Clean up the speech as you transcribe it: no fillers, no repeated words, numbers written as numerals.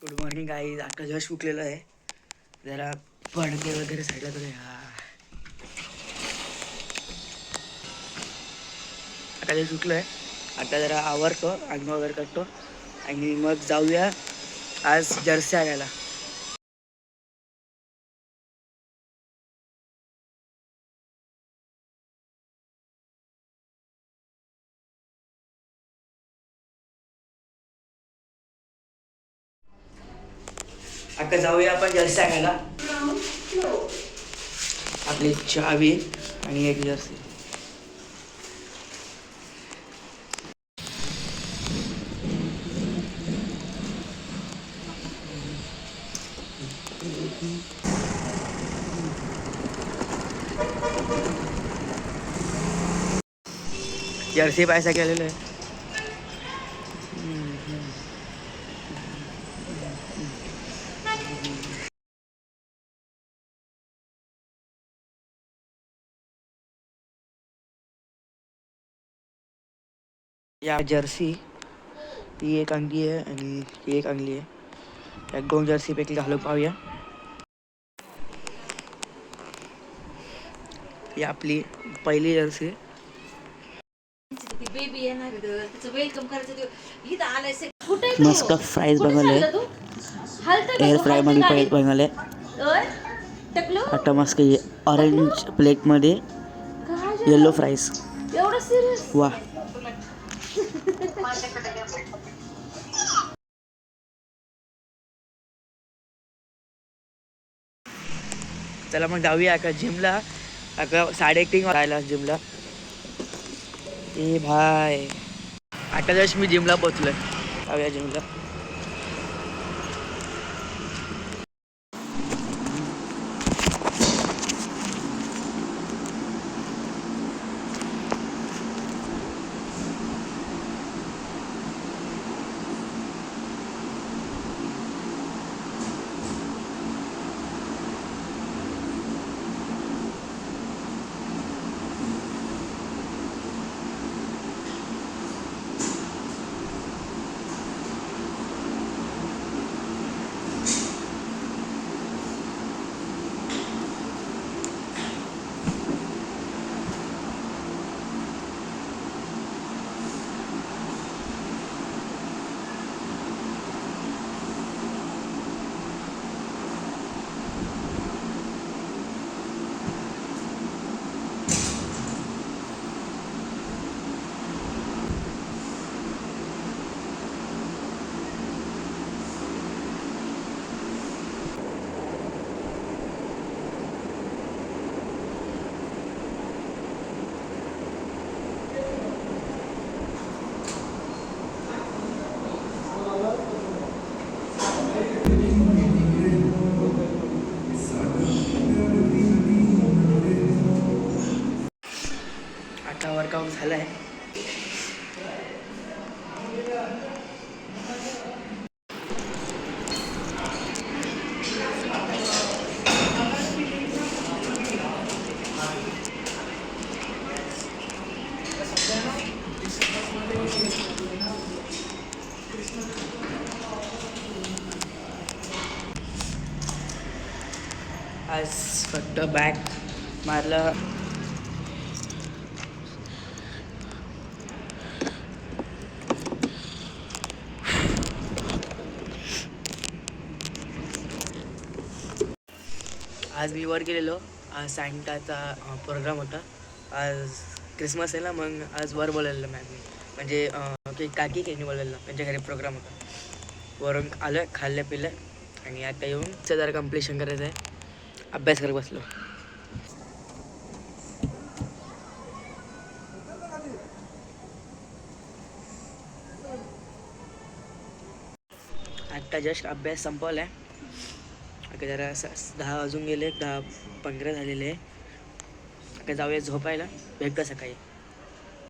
Good morning guys. आता just उठलेलं आहे. जरा पडदे वगैरे साईडला तर आता जस्ट उठलो आहे. आता जरा आवरतो, अंघोळ वगैरे करतो आणि मग जाऊया आज जर्सी आणायला. आता जाऊया आपण जर्सी आणायला. आपली चावी आणि एक जर्सी. जर्सी पैसा केलेलं आहे. या जर्सी ती एक अंगी आहे आणि ही एक अंगली आहे. या दोन जर्सी पैकी घालून पाहूया. ही आपली पहिली जर्सी. मस्त फ्राईज बनवले. एअर फ्राय मध्ये बनवले. आता मस्त ऑरेंज प्लेट मध्ये येलो फ्राईज. वा. चला मग जाऊया का जिमला. आता 1:30 राहिला जिमला. ए भाई आता जस्ट मी जिमला पोचलोय. जाऊया जिमला. आता वर्कआउट झाला आहे. आज फक्त बॅक मारला. आज मी वर गेलेलो. आज सायंकाळचा प्रोग्राम होता. आज क्रिसमस आहे ना, मग आज वर बोलायला मॅमनी, म्हणजे की काकी त्यांनी बोलायला त्यांच्या घरी प्रोग्राम होता. वरून आलं, खाल्लं पिलं आणि आता येऊन जरा कम्प्लिशन करायचं आहे. अभ्यास करत बसलो. आत्ता जस्ट अभ्यास संपवला आहे. आता जरा 10 वाजून गेले, 10-15 झालेले आहे. आता जाऊया झोपायला. भेटतो सकाळी.